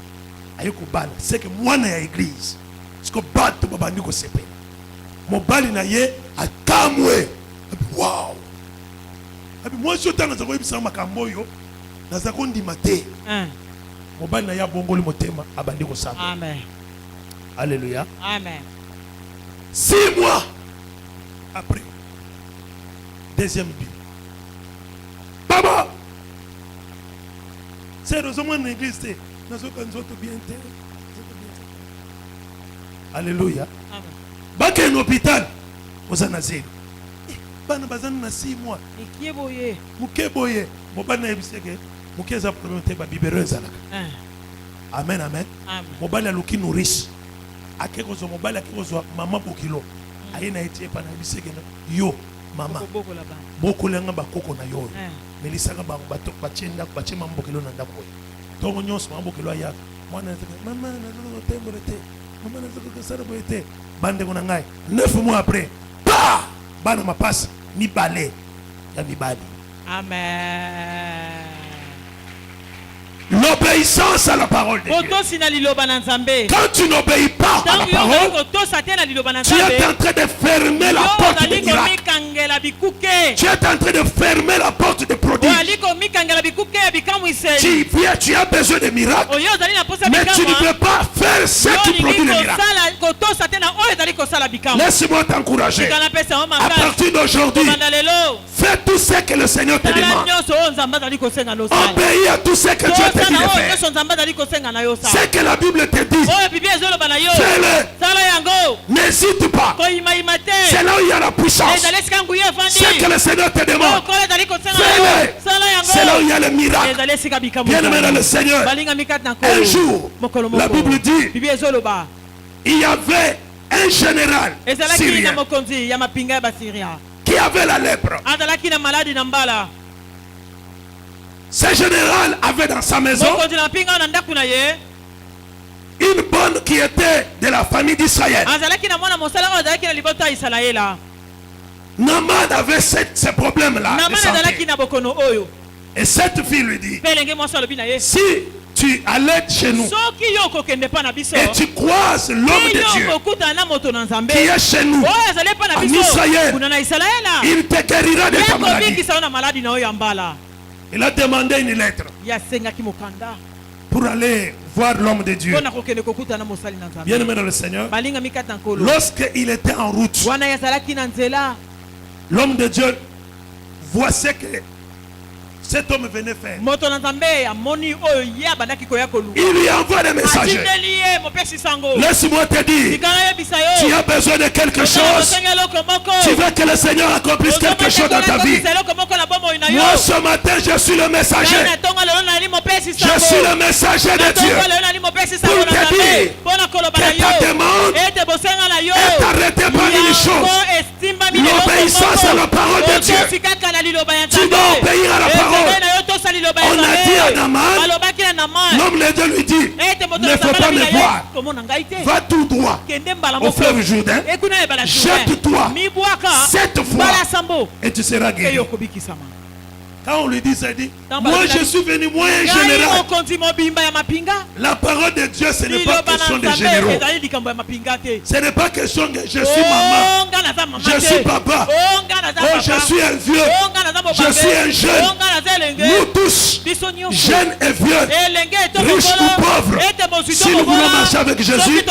Ayoko bana. C'est que moi na église. Parce que bato babandi ko sepe. Mobali na ye akamwe. Wow. Abi moi je tanga zako ibisa makambo yo. Na zako ndima te. Mobali na ya bongoli motema abandi ko sapa. Amen. Alléluia. Amen. 6 mois après, deuxième but. Baba, c'est heureusement une église. Alléluia. Bak un hôpital, vous en avez. Bana bazana na 6 mois. Mukeboye. Mobana ebiseke. Mukeza problème te ba bibereuse alaka. Amen, amen. Mobana luki nourrice. Akekozo mobali akekozo mama bokilo ayena etie pana biseke yo mama boko lenga bakoko na yo melisaka bango bato bachenda bachema mbokilo na ndako tongo nyonso mambokilo ya mwana mama na no tembore te mama na zoko sara boete bande kona ngai 9 mois après pa bana mapasi ni balé ya mibali. Amen. L'obéissance à la parole de Dieu. Quand tu n'obéis pas à la parole, tu es en train de fermer la porte des miracles. Tu es en train de fermer la porte des prodiges. Tu as besoin de miracles, mais tu ne peux pas faire ce qui produit les miracles. Laisse-moi t'encourager. À partir d'aujourd'hui, fais tout ce que le Seigneur te demande. Obéis à tout ce que Dieu te dit de faire. Ce que la Bible te dit, fais-le. N'hésite pas. C'est là où il y a la puissance. Ce que le Seigneur te demande, fais-le. C'est là où il y a le miracle. Bien aimé dans le Seigneur, un jour, la Bible dit, il y avait un général syrien qui avait la lèpre. Ce général avait dans sa maison une bonne qui était de la famille d'Israël. Naaman avait ce problème-là. Et cette fille lui dit, si tu allais chez nous et tu croises l'homme de Dieu qui est chez nous en Israël, il te guérira de ta maladie. Il a demandé une lettre pour aller voir l'homme de Dieu. Bien aimé dans le Seigneur, lorsqu'il était en route, l'homme de Dieu voit ce que cet homme venait faire. Il lui envoie des messagers. Laisse-moi te dire, tu as besoin de quelque chose. Tu veux que le Seigneur accomplisse quelque chose dans ta vie. Moi ce matin je suis le messager. Je suis le messager de Dieu pour te dire que ta demande est arrêtée par une chose: l'obéissance à la parole de Dieu. Tu dois obéir à la parole. On a dit à Naaman, l'homme de Dieu lui dit, ne faut pas me voir, va tout droit au fleuve Jourdain, jette-toi 7 fois et tu seras guéri. Quand on lui dit ça, il dit, moi je suis venu, moi un général. La parole de Dieu, ce n'est pas question de généraux. Ce n'est pas question que je suis maman, je suis papa, oh je suis un vieux, je suis un jeune. Nous tous, jeunes et vieux, riches ou pauvres, si nous voulons marcher avec Jésus,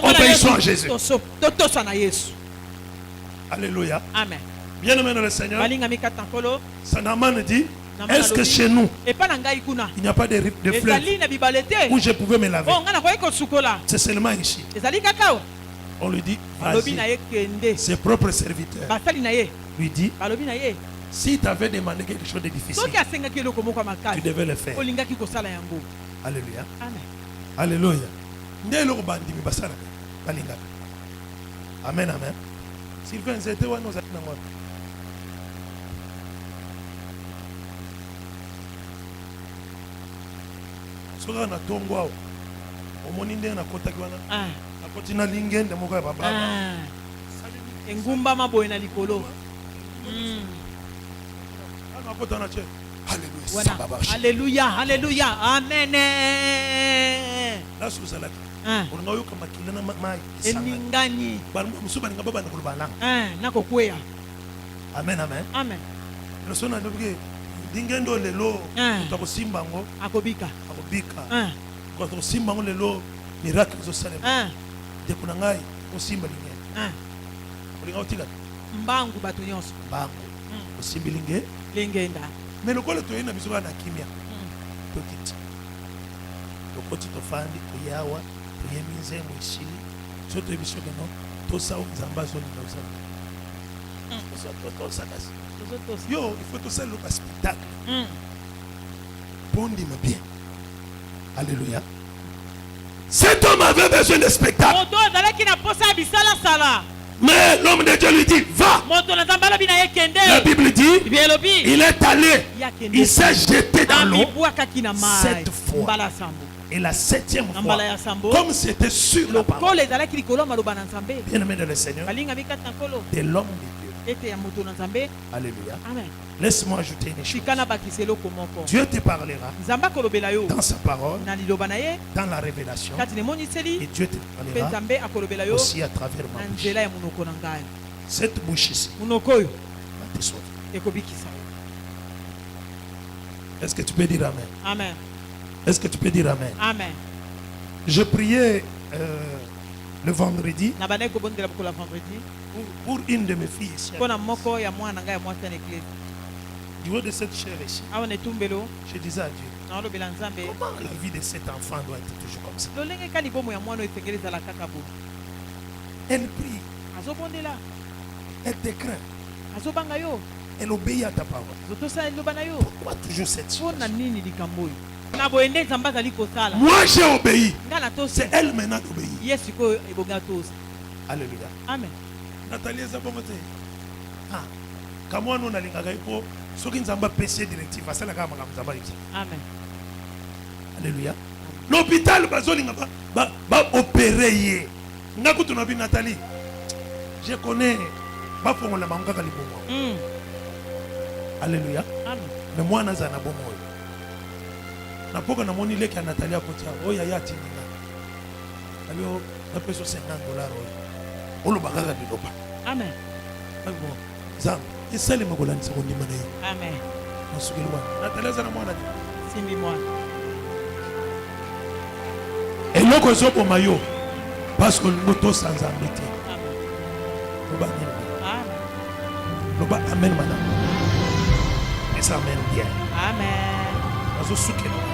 obéissons à Jésus. Alléluia. Amen. Bien aimé dans le Seigneur, Naaman dit, est-ce que chez nous, il n'y a pas de fleuve où je pouvais me laver? C'est seulement ici. On lui dit, vas-y. Ses propres serviteurs lui dit, si tu avais demandé quelque chose de difficile, tu devais le faire. Alléluia. Alléluia. Amen, amen. Sylvain, c'était où nous avons. Soka na tongwa omoni ndenge nakotaki wana nakoti na lingende moko ya baba engumba maboye na likolo nakota na che. Alléluia, alléluia, amen. Là sous salaki on a eu comme akilana mai eningani bana musuba ninga baba nakulubana nakokweya. Amen, amen, amen. Le son a dit dingendo lelo utakosimba ngo akobika quand on simba ngo lelo miracle zo salema de kuna ngai osimba linge olinga otika mbangu bato nyonso mbangu osimbi linge lingenda mais le kole toyena biso na kimia tokiti tokoti tofandi toyawa toyemize mwishili soto ebiso keno tosao nzamba zo linga osakasi. Yo, il faut tout ça le spectacle. Bon, dis-moi bien. Alléluia. Cet homme avait besoin de spectacle. Mais l'homme de Dieu lui dit, va. La Bible dit, il est allé, il s'est jeté dans l'eau 7 fois. Et la 7e fois, comme c'était sur la parole, bien aimé dans le Seigneur, de l'homme de Dieu. Alléluia. Laisse-moi ajouter une chose. Dieu te parlera dans sa parole, dans la révélation, et Dieu te parlera aussi à travers ma bouche. Cette bouche ici va te sauver. Est-ce que tu peux dire amen? Amen. Est-ce que tu peux dire amen? Amen. Je priais le vendredi pour une de mes filles ici. Du haut de cette chair ici, je disais à Dieu, comment la vie de cet enfant doit être toujours comme ça? Elle prie, elle te craint, elle obéit à ta parole. Pourquoi toujours cette chose? Moi j'ai obéi, c'est elle maintenant d'obéir. Alléluia. Amen. Nathalie Zabomote. Ah, comme moi nous n'allons pas pour ceux qui n'ont pas péché directif. Amen. Alléluia. L'hôpital va opérer. Nathalie, je connais. Alléluia. Mais moi je suis bon. Na poka na moni leki ya Nathalie akotia oya ya tinina. Alio na peso $50 olo bakaka biloba. Amen. Bon, zam, esale makolani sekondi mana yo. Amen. Nasukeli wana. Nathalie za na mwana. Simbi mwana. Eloko ezoboma yo parce que moto sans ambité. Amen. Loba nini? Amen. Loba amen madame. Et ça amen bien. Amen. Azo sukeli.